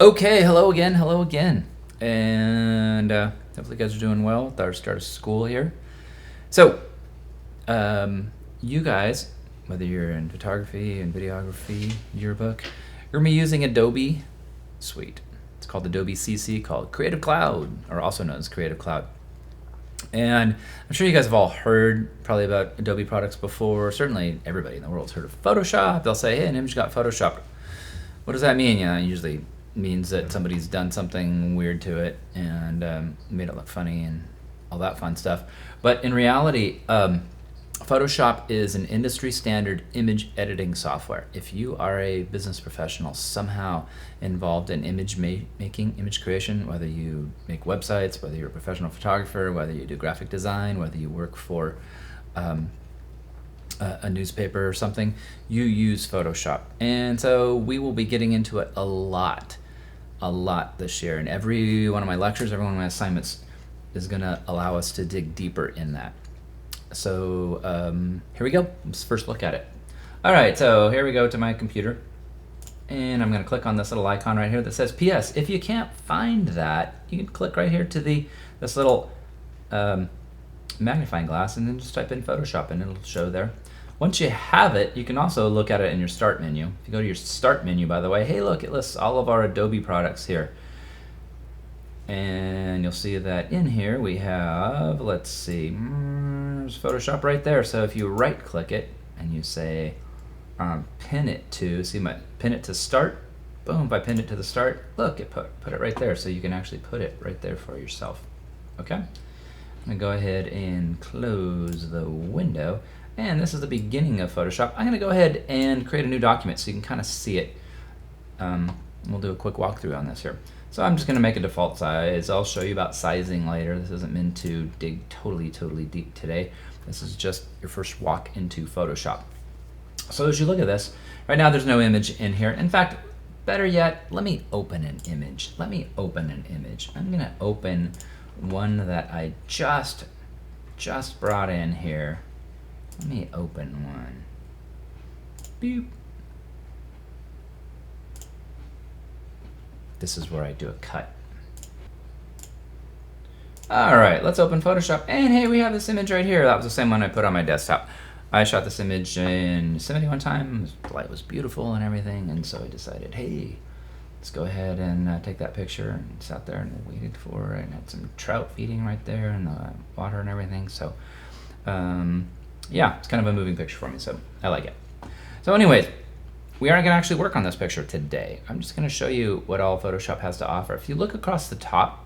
Okay, hello again. And hopefully you guys are doing well with our start of school here. So, you guys, whether you're in photography and videography, yearbook, you're going to be using Adobe Suite. It's called Adobe CC, called Creative Cloud, or also known as Creative Cloud. And I'm sure you guys have all heard probably about Adobe products before. Certainly everybody in the world's heard of Photoshop. They'll say, hey, an image got photoshopped. What does that mean? It usually means that somebody's done something weird to it and made it look funny and all that fun stuff. But in reality, Photoshop is an industry standard image editing software. If you are a business professional somehow involved in image making, image creation, whether you make websites, whether you're a professional photographer, whether you do graphic design, whether you work for a newspaper or something, you use Photoshop. And so we will be getting into it a lot this year. And every one of my lectures, every one of my assignments is going to allow us to dig deeper in that. So here we go. Let's first look at it. All right, so here we go to my computer. And I'm going to click on this little icon right here that says PS. If you can't find that, you can click right here to this little magnifying glass and then just type in Photoshop and it'll show there. Once you have it, you can also look at it in your start menu. If you go to your start menu, by the way, hey look, it lists all of our Adobe products here. And you'll see that in here we have, let's see, there's Photoshop right there. So if you right click it and you say pin it to, pin it to start, boom, if I pin it to the start, look, it put it right there. So you can actually put it right there for yourself, okay? I'm gonna go ahead and close the window. And this is the beginning of Photoshop. I'm gonna go ahead and create a new document so you can kind of see it. We'll do a quick walkthrough on this here. So I'm just gonna make a default size. I'll show you about sizing later. This isn't meant to dig totally deep today. This is just your first walk into Photoshop. So as you look at this, right now there's no image in here. In fact, better yet, let me open an image. I'm gonna open one that I just brought in here. Let me open one. Boop. This is where I do a cut. All right, let's open Photoshop. And hey, we have this image right here. That was the same one I put on my desktop. I shot this image in Yosemite one time. The light was beautiful and everything. And so I decided, hey, let's go ahead and take that picture. And sat there and waited for it and had some trout feeding right there and the water and everything. So, yeah, it's kind of a moving picture for me, so I like it. So anyways, we aren't gonna actually work on this picture today. I'm just gonna show you what all Photoshop has to offer. If you look across the top,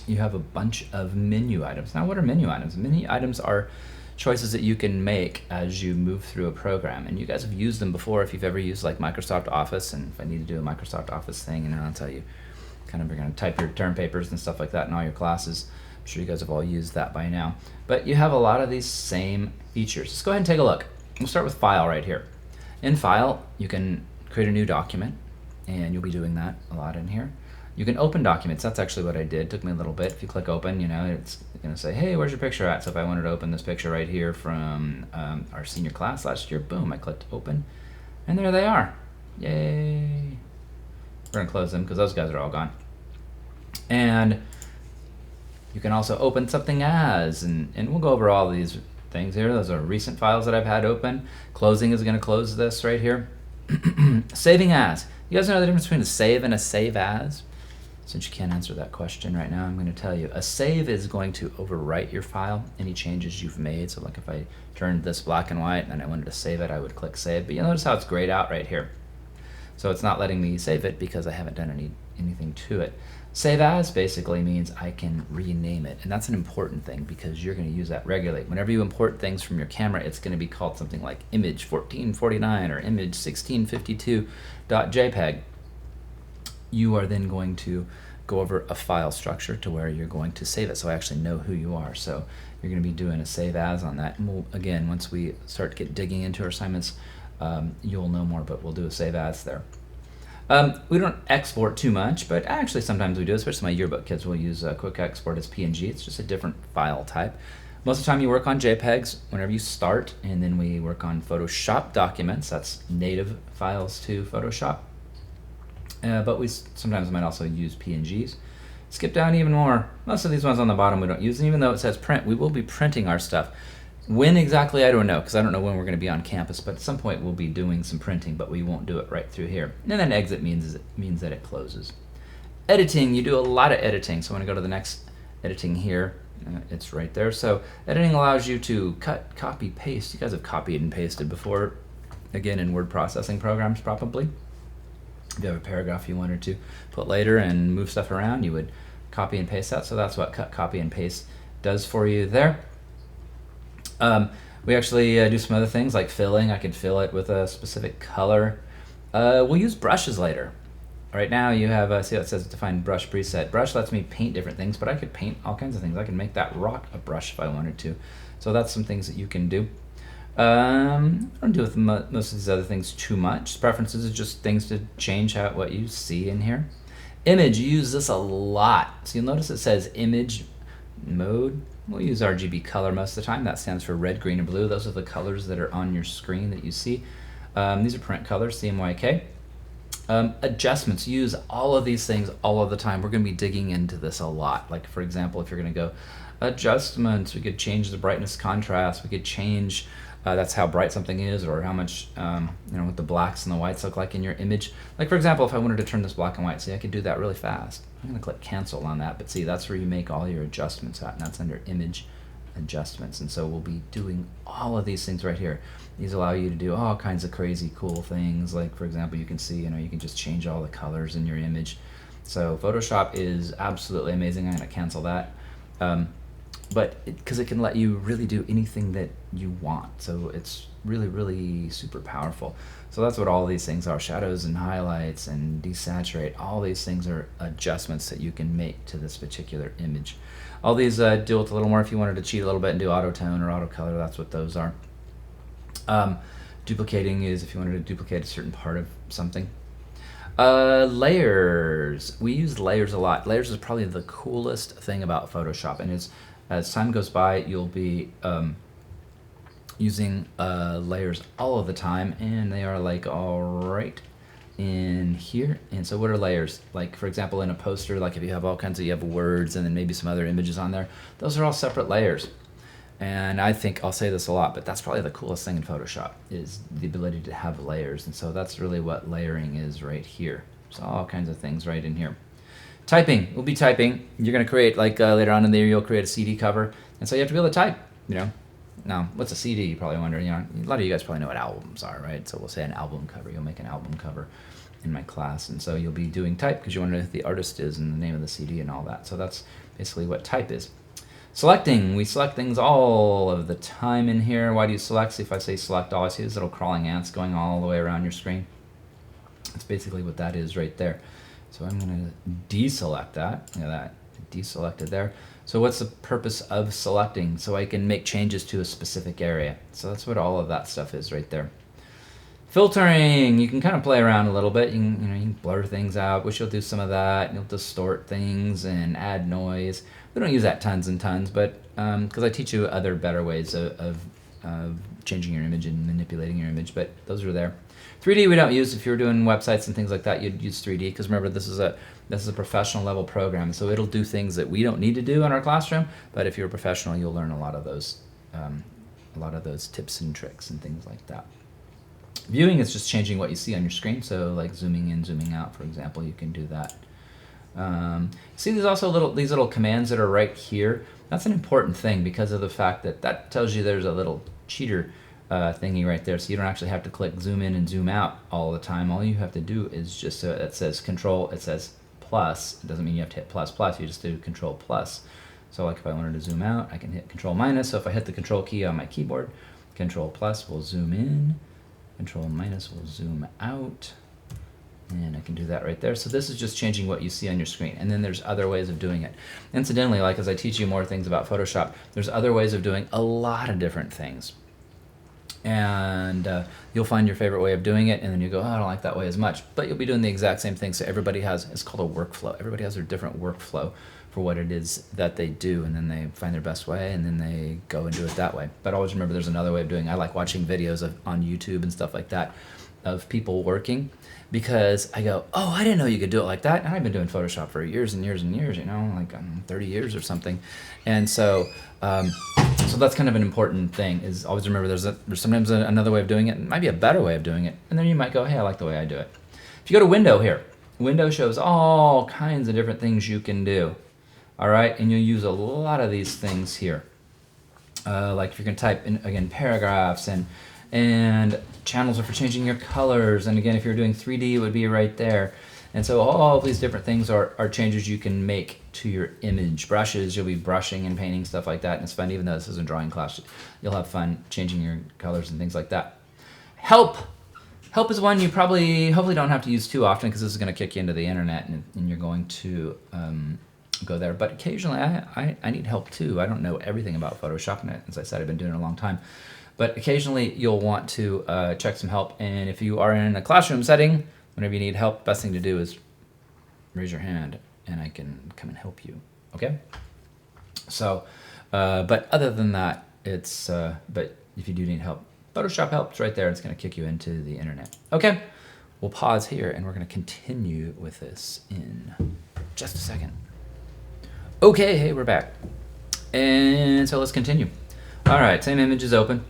you have a bunch of menu items. Now, what are menu items? Menu items are choices that you can make as you move through a program. And you guys have used them before if you've ever used like Microsoft Office. And if I need to do a Microsoft Office thing, and I'll tell you, kind of you're gonna type your term papers and stuff like that in all your classes. I'm sure you guys have all used that by now. But you have a lot of these same features. Let's go ahead and take a look. We'll start with File right here. In File, you can create a new document, and you'll be doing that a lot in here. You can open documents. That's actually what I did. It took me a little bit. If you click Open, it's going to say, hey, where's your picture at? So if I wanted to open this picture right here from our senior class last year, boom, I clicked Open, and there they are. Yay. We're going to close them because those guys are all gone. And you can also open something as, and we'll go over all these things here. Those are recent files that I've had open. Closing is going to close this right here. Saving as. You guys know the difference between a save and a save as? Since you can't answer that question right now, I'm going to tell you. A save is going to overwrite your file, any changes you've made. So like if I turned this black and white and then I wanted to save it, I would click save. But you'll notice how it's grayed out right here. So it's not letting me save it because I haven't done anything to it. Save as basically means I can rename it, and that's an important thing because you're going to use that regularly. Whenever you import things from your camera, it's going to be called something like image 1449 or image 1652.jpg. You are then going to go over a file structure to where you're going to save it, so I actually know who you are. So you're going to be doing a save as on that. And again, once we start digging into our assignments, you'll know more, but we'll do a save as there. We don't export too much, but actually sometimes we do, especially my yearbook kids will use quick export as PNG. It's just a different file type. Most of the time you work on JPEGs whenever you start, and then we work on Photoshop documents. That's native files to Photoshop. but we sometimes might also use PNGs. Skip down even more. Most of these ones on the bottom we don't use, and even though it says print, we will be printing our stuff. When exactly, I don't know, because I don't know when we're going to be on campus, but at some point we'll be doing some printing, but we won't do it right through here. And then exit means that it closes. Editing, you do a lot of editing. So I'm going to go to the next editing here. It's right there. So editing allows you to cut, copy, paste. You guys have copied and pasted before, again, in word processing programs probably. If you have a paragraph you wanted to put later and move stuff around, you would copy and paste that. So that's what cut, copy, and paste does for you there. We actually do some other things like filling. I could fill it with a specific color. We'll use brushes later. Right now you have, see how it says define brush preset. Brush lets me paint different things, but I could paint all kinds of things. I can make that rock a brush if I wanted to. So that's some things that you can do. I don't do with most of these other things too much. Preferences is just things to change what you see in here. Image, you use this a lot. So you'll notice it says image mode. We'll use RGB color most of the time. That stands for red, green, and blue. Those are the colors that are on your screen that you see. These are print colors, CMYK. Adjustments, use all of these things all of the time. We're going to be digging into this a lot. Like for example, if you're going to go adjustments, we could change the brightness contrast. We could change that's how bright something is, or how much what the blacks and the whites look like in your image. Like for example, if I wanted to turn this black and white, see, I could do that really fast. I'm going to click cancel on that, but see, that's where you make all your adjustments at, and that's under image adjustments. And so we'll be doing all of these things right here. These allow you to do all kinds of crazy cool things. Like for example, you can see, you can just change all the colors in your image. So Photoshop is absolutely amazing. I'm going to cancel that. But because it can let you really do anything that you want. So it's really, really super powerful. So that's what all these things are. Shadows and highlights and desaturate. All these things are adjustments that you can make to this particular image. All these deal with a little more if you wanted to cheat a little bit and do auto tone or auto color. That's what those are. Duplicating is if you wanted to duplicate a certain part of something. Layers. We use layers a lot. Layers is probably the coolest thing about Photoshop, and as time goes by, you'll be using layers all of the time, and they are like all right in here. And so what are layers? Like for example, in a poster, like if you have all kinds of, you have words and then maybe some other images on there, those are all separate layers. And I think I'll say this a lot, but that's probably the coolest thing in Photoshop is the ability to have layers. And so that's really what layering is right here. So all kinds of things right in here. Typing, we'll be typing. You're going to create, like later on in the year, you'll create a CD cover. And so you have to be able to type, Now, what's a CD? You probably wonder, a lot of you guys probably know what albums are, right? So we'll say an album cover. You'll make an album cover in my class. And so you'll be doing type because you want to know who the artist is and the name of the CD and all that. So that's basically what type is. Selecting, we select things all of the time in here. Why do you select? See, if I say select all, I see these little crawling ants going all the way around your screen. That's basically what that is right there. So I'm going to deselect that. Look at that, deselected there. So what's the purpose of selecting? So I can make changes to a specific area. So that's what all of that stuff is right there. Filtering, you can kind of play around a little bit. You can blur things out, which you'll do some of that. You'll distort things and add noise. We don't use that tons and tons, but because I teach you other better ways of changing your image and manipulating your image, but those are there. 3D we don't use. If you're doing websites and things like that, you'd use 3D because remember this is a professional level program, so it'll do things that we don't need to do in our classroom. But if you're a professional, you'll learn a lot of those tips and tricks and things like that. Viewing is just changing what you see on your screen. So like zooming in, zooming out, for example, you can do that. See, there's also these little commands that are right here. That's an important thing because of the fact that tells you there's a little cheater thingy right there, so you don't actually have to click zoom in and zoom out all the time. All you have to do is just, so it says control, it says plus. It doesn't mean you have to hit plus plus, you just do control plus. So like if I wanted to zoom out, I can hit control minus. So if I hit the control key on my keyboard, control plus will zoom in, control minus will zoom out, and I can do that right there. So this is just changing what you see on your screen. And then there's other ways of doing it. Incidentally, like as I teach you more things about Photoshop, there's other ways of doing a lot of different things. And you'll find your favorite way of doing it, and then you go, oh, I don't like that way as much. But you'll be doing the exact same thing. So everybody has, it's called a workflow. Everybody has their different workflow for what it is that they do, and then they find their best way, and then they go and do it that way. But always remember there's another way of doing it. I like watching videos on YouTube and stuff like that. of people working, because I go, oh, I didn't know you could do it like that. And I've been doing Photoshop for years and years and years, you know, like 30 years or something. And so, so that's kind of an important thing, is always remember there's sometimes another way of doing it. It might be a better way of doing it. And then you might go, hey, I like the way I do it. If you go to Window here, Window shows all kinds of different things you can do. All right, and you'll use a lot of these things here. Like if you're gonna type in, again, paragraphs, and channels are for changing your colors. And again, if you're doing 3D, it would be right there. And so all of these different things are changes you can make to your image. Brushes, you'll be brushing and painting, stuff like that. And it's fun, even though this is a drawing class, you'll have fun changing your colors and things like that. Help is one you hopefully don't have to use too often, because this is gonna kick you into the internet, and you're going to go there. But occasionally I need help too. I don't know everything about Photoshop, and as I said, I've been doing it a long time. But occasionally you'll want to check some help. And if you are in a classroom setting, whenever you need help, best thing to do is raise your hand and I can come and help you, okay? So, but other than that, but if you do need help, Photoshop helps right there. It's gonna kick you into the internet. Okay, we'll pause here and we're gonna continue with this in just a second. Okay, hey, we're back. And so let's continue. All right, same image is open.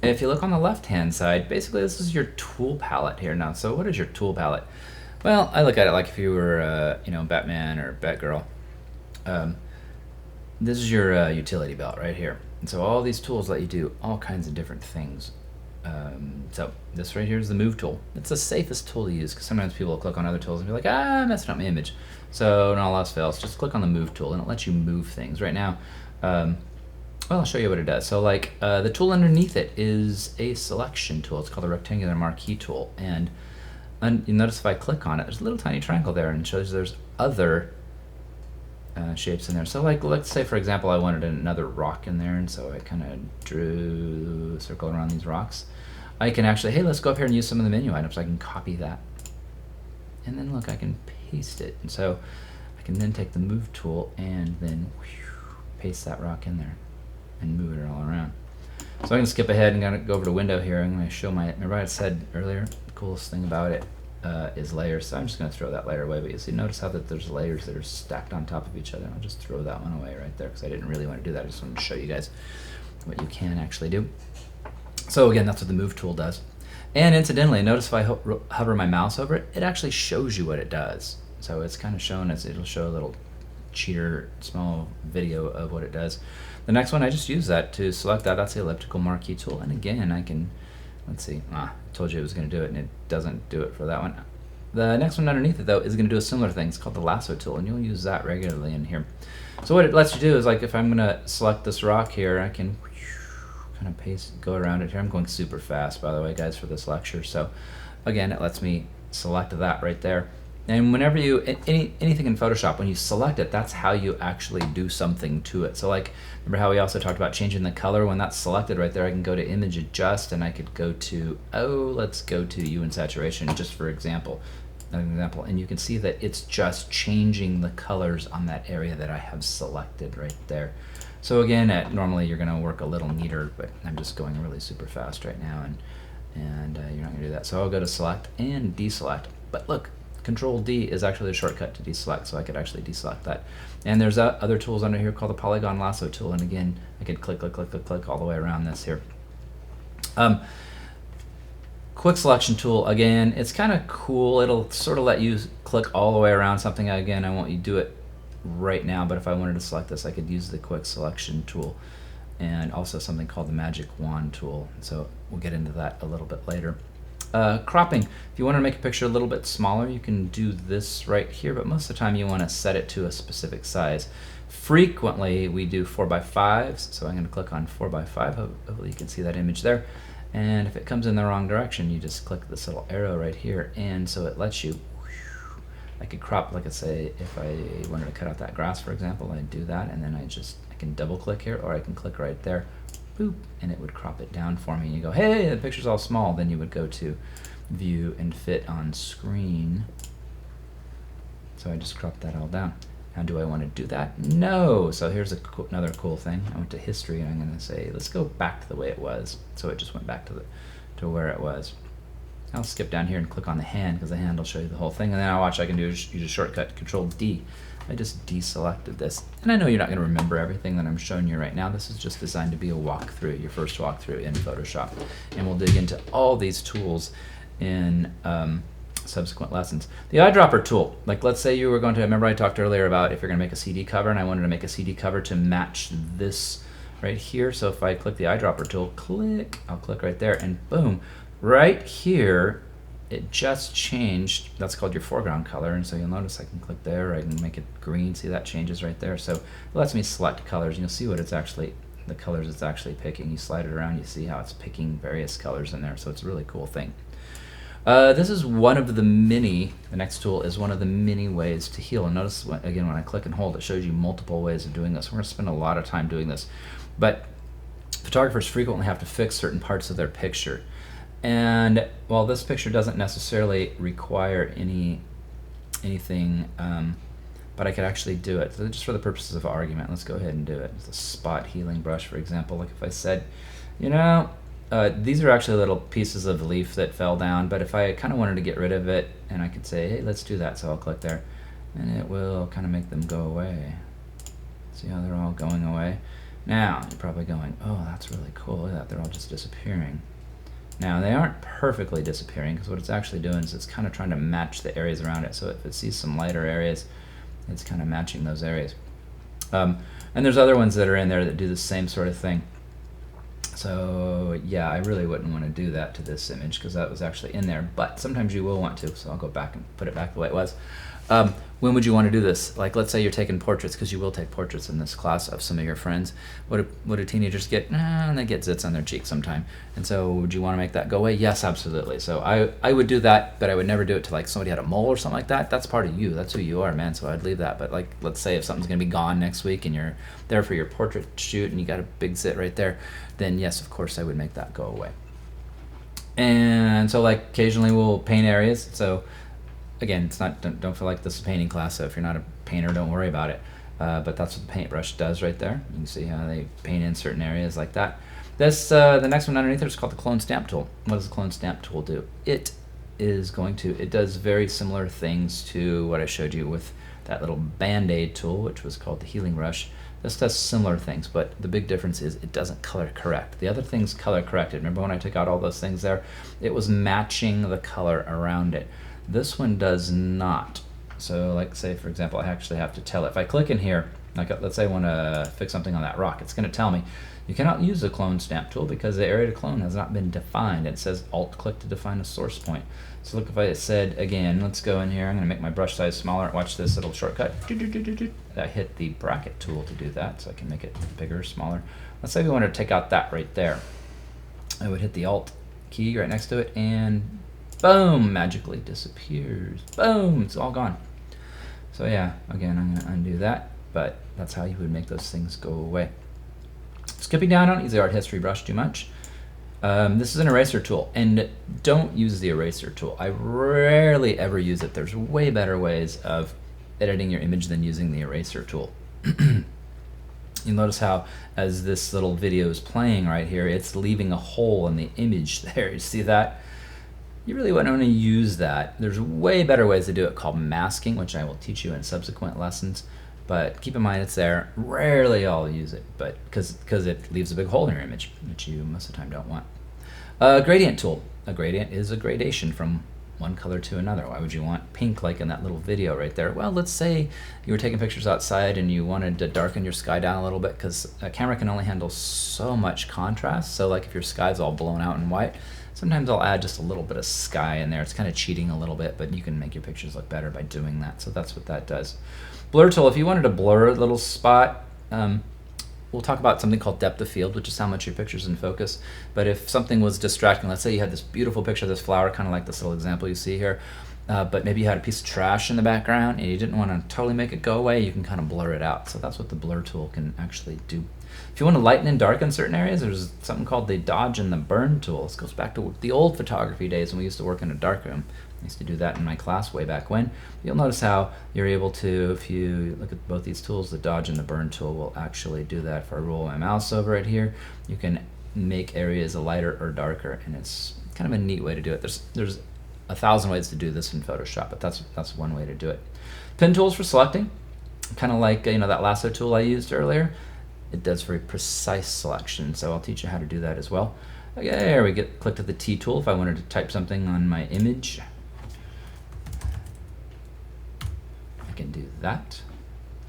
If you look on the left-hand side, basically this is your tool palette here now. So what is your tool palette? Well, I look at it like if you were, you know, Batman or Batgirl. This is your utility belt right here. And so all these tools let you do all kinds of different things. So this right here is the move tool. It's the safest tool to use, because sometimes people will click on other tools and be like, I'm messing up my image. So when all else fails, just click on the move tool and it lets you move things. Right now, well, I'll show you what it does. So like the tool underneath it is a selection tool. It's called the rectangular marquee tool. And you notice if I click on it, there's a little tiny triangle there, and it shows there's other shapes in there. So like, let's say for example, I wanted another rock in there, and so I kind of drew a circle around these rocks. I can actually, hey, let's go up here and use some of the menu items. I can copy that. And then look, I can paste it. And so I can then take the move tool and then paste that rock in there and move it all around. So I'm going to skip ahead and go over to Window here. I'm going to show remember I said earlier, the coolest thing about it is layers. So I'm just going to throw that layer away, but you see, notice how that there's layers that are stacked on top of each other. I'll just throw that one away right there, because I didn't really want to do that. I just wanted to show you guys what you can actually do. So again, that's what the move tool does. And incidentally, notice if I hover my mouse over it, it actually shows you what it does. So it's kind of shown as, it'll show a little cheater small video of what it does. The next one, I just use that to select that. That's the elliptical marquee tool. And again, I can, let's see, I told you it was going to do it, and it doesn't do it for that one. The next one underneath it, though, is going to do a similar thing. It's called the lasso tool, and you'll use that regularly in here. So what it lets you do is, like, if I'm going to select this rock here, I can kind of go around it here. I'm going super fast, by the way, guys, for this lecture. So again, it lets me select that right there. And whenever you, anything in Photoshop, when you select it, that's how you actually do something to it. So like, remember how we also talked about changing the color? When that's selected right there, I can go to Image Adjust, and I could go to, let's go to Hue and Saturation, just for example. An example, and you can see that it's just changing the colors on that area that I have selected right there. So again, normally you're going to work a little neater, but I'm just going really super fast right now, and you're not going to do that. So I'll go to Select and Deselect. But look, Control D is actually a shortcut to deselect, so I could actually deselect that. And there's other tools under here called the Polygon Lasso tool, and again, I could click all the way around this here. Quick selection tool, again, it's kind of cool. It'll sort of let you click all the way around something. Again, I won't do it right now, but if I wanted to select this, I could use the quick selection tool, and also something called the magic wand tool. So we'll get into that a little bit later. Cropping, if you want to make a picture a little bit smaller, you can do this right here, but most of the time you want to set it to a specific size. Frequently we do 4x5s, so I'm going to click on 4x5. Hopefully you can see that image there. And if it comes in the wrong direction, you just click this little arrow right here, and so it lets you, I could crop, like I say, if I wanted to cut out that grass, for example, I'd do that, and then I can double click here, or I can click right there, boop, and it would crop it down for me. And you go, hey, the picture's all small. Then you would go to View and Fit on Screen. So I just cropped that all down. Now, do I want to do that? No. So here's another cool thing. I went to History, and I'm going to say, let's go back to the way it was. So it just went back to where it was. I'll skip down here and click on the hand because the hand will show you the whole thing, and then I'll watch. I can use a shortcut, Control D. I just deselected this, and I know you're not going to remember everything that I'm showing you right now. This is just designed to be a walkthrough, your first walkthrough in Photoshop, and we'll dig into all these tools in subsequent lessons. The eyedropper tool, like let's say you were going to, remember I talked earlier about if you're going to make a CD cover, and I wanted to make a CD cover to match this right here. So if I click the eyedropper tool, I'll click right there, and boom, right here, it just changed. That's called your foreground color, and so you'll notice I can click there, I can make it green. See, that changes right there. So it lets me select colors, and you'll see what it's actually, the colors it's actually picking. You slide it around, you see how it's picking various colors in there. So it's a really cool thing. This is one of the many, the next tool is one of the many ways to heal. And notice, again, when I click and hold, it shows you multiple ways of doing this. We're going to spend a lot of time doing this. But photographers frequently have to fix certain parts of their picture. And while this picture doesn't necessarily require anything, but I could actually do it. So just for the purposes of argument, let's go ahead and do it. It's a spot healing brush, for example. Like if I said, you know, these are actually little pieces of leaf that fell down, but if I kind of wanted to get rid of it, and I could say, hey, let's do that. So I'll click there, and it will kind of make them go away. See how they're all going away? Now, you're probably going, oh, that's really cool. Look at that, they're all just disappearing. Now, they aren't perfectly disappearing, because what it's actually doing is it's kind of trying to match the areas around it. So if it sees some lighter areas, it's kind of matching those areas. And there's other ones that are in there that do the same sort of thing. So yeah, I really wouldn't want to do that to this image because that was actually in there, but sometimes you will want to, so I'll go back and put it back the way it was. When would you want to do this? Like, let's say you're taking portraits, because you will take portraits in this class of some of your friends. What do teenagers get? And they get zits on their cheeks sometime. And so would you want to make that go away? Yes, absolutely. So I would do that, but I would never do it to like somebody had a mole or something like that. That's part of you. That's who you are, man. So I'd leave that. But like, let's say if something's going to be gone next week and you're there for your portrait shoot and you got a big zit right there, then yes, of course I would make that go away. And so like occasionally we'll paint areas. So again, it's not, don't feel like this is a painting class, so if you're not a painter, don't worry about it. But that's what the paintbrush does right there. You can see how they paint in certain areas like that. This, the next one underneath there is called the clone stamp tool. What does the clone stamp tool do? It does very similar things to what I showed you with that little Band-Aid tool, which was called the healing brush. This does similar things, but the big difference is it doesn't color correct. The other thing's color corrected. Remember when I took out all those things there? It was matching the color around it. This one does not. So like say for example, I actually have to tell it. If I click in here, like let's say I want to fix something on that rock, it's going to tell me you cannot use the clone stamp tool because the area to clone has not been defined. It says alt click to define a source point. So look, if I said again, let's go in here, I'm going to make my brush size smaller. Watch this little shortcut. I hit the bracket tool to do that, so I can make it bigger, smaller. Let's say we want to take out that right there. I would hit the alt key right next to it, and boom, magically disappears. Boom, it's all gone. So yeah, again, I'm going to undo that, but that's how you would make those things go away. Skipping down, don't use the art history brush too much. This is an eraser tool, and don't use the eraser tool. I rarely ever use it. There's way better ways of editing your image than using the eraser tool. You'll notice how as this little video is playing right here, it's leaving a hole in the image there. You see that? You really wouldn't want to use that. There's way better ways to do it called masking, which I will teach you in subsequent lessons. But keep in mind it's there. Rarely I'll use it, but because it leaves a big hole in your image, which you most of the time don't want. Gradient tool. A gradient is a gradation from one color to another. Why would you want pink like in that little video right there? Well, let's say you were taking pictures outside and you wanted to darken your sky down a little bit, because a camera can only handle so much contrast. So like if your sky's all blown out and white, sometimes I'll add just a little bit of sky in there. It's kind of cheating a little bit, but you can make your pictures look better by doing that. So that's what that does. Blur tool, if you wanted to blur a little spot, we'll talk about something called depth of field, which is how much your picture's in focus. But if something was distracting, let's say you had this beautiful picture of this flower, kind of like this little example you see here, but maybe you had a piece of trash in the background and you didn't want to totally make it go away, you can kind of blur it out. So that's what the blur tool can actually do. If you want to lighten and darken certain areas, there's something called the dodge and the burn tool. This goes back to the old photography days when we used to work in a darkroom. I used to do that in my class way back when. You'll notice how you're able to, if you look at both these tools, the dodge and the burn tool will actually do that. If I roll my mouse over it here, you can make areas lighter or darker, and it's kind of a neat way to do it. There's 1,000 ways to do this in Photoshop, but that's one way to do it. Pen tools for selecting, kind of like that lasso tool I used earlier. It does very precise selection, so I'll teach you how to do that as well. Okay, there we click to the T tool if I wanted to type something on my image. I can do that.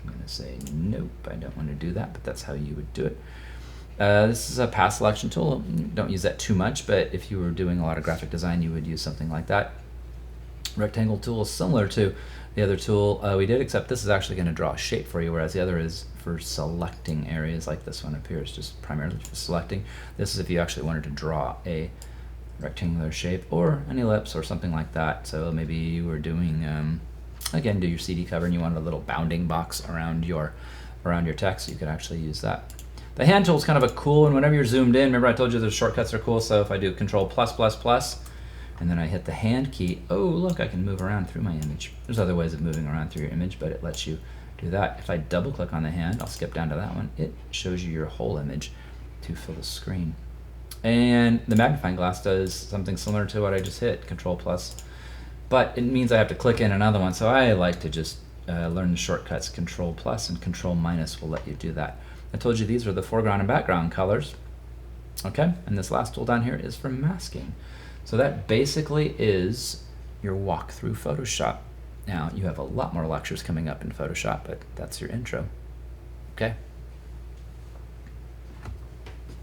I'm going to say nope, I don't want to do that, but that's how you would do it. This is a path selection tool. Don't use that too much, but if you were doing a lot of graphic design, you would use something like that. Rectangle tool is similar to the other tool we did, except this is actually going to draw a shape for you, whereas the other is for selecting areas, like this one up here is just primarily for selecting. This is if you actually wanted to draw a rectangular shape or an ellipse or something like that. So maybe you were doing, again, do your CD cover and you wanted a little bounding box around your text, you could actually use that. The hand tool is kind of a cool one. Whenever you're zoomed in, remember I told you the shortcuts are cool, so if I do Control plus plus plus, and then I hit the hand key, oh look, I can move around through my image. There's other ways of moving around through your image, but it lets you do that. If I double click on the hand, I'll skip down to that one, it shows you your whole image to fill the screen. And the magnifying glass does something similar to what I just hit, Control plus, but it means I have to click in another one, so I like to just learn the shortcuts. Control plus and Control minus will let you do that. I told you these are the foreground and background colors. Okay, and this last tool down here is for masking. So that basically is your walk through Photoshop. Now, you have a lot more lectures coming up in Photoshop, but that's your intro. Okay.